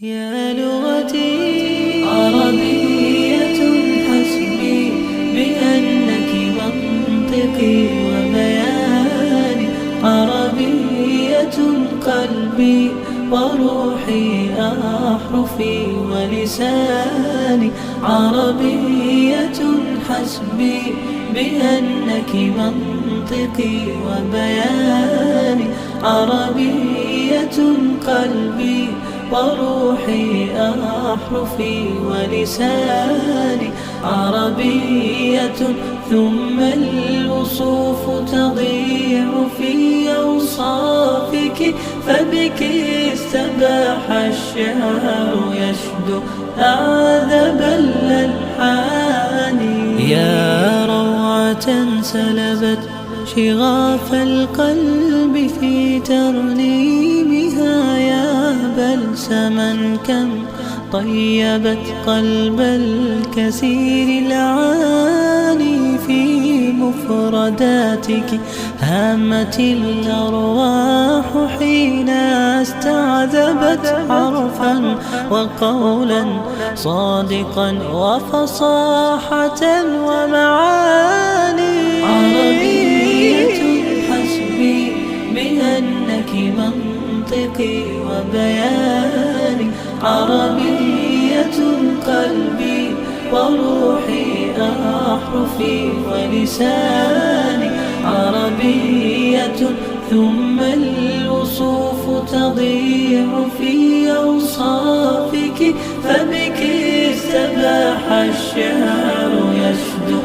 يا لغتي عربية حسبي بأنك منطقي وبياني، عربية قلبي وروحي أحرفي ولساني، عربية حسبي بأنك منطقي وبياني، عربية قلبي وروحي أحرفي ولساني، عربية ثم الوصوف تضيع في أوصافك، فبك استباح الشعر يشدو أعذب الألحان. يا روعة سلبت شغاف القلب في ترنيمها، يا بلسما كم طيبت قلب الكثير العاني، في مفرداتك هامت الأرواح حين استعذبت حرفا وقولا صادقا وفصاحة ومعاني. عربية حسبي بأنك منطقي وبياني، عربية قلبي وروحي أحرفي ولساني، عربية ثم الوصوف تضيع في أوصافك، فبك استباح الشعر يشدو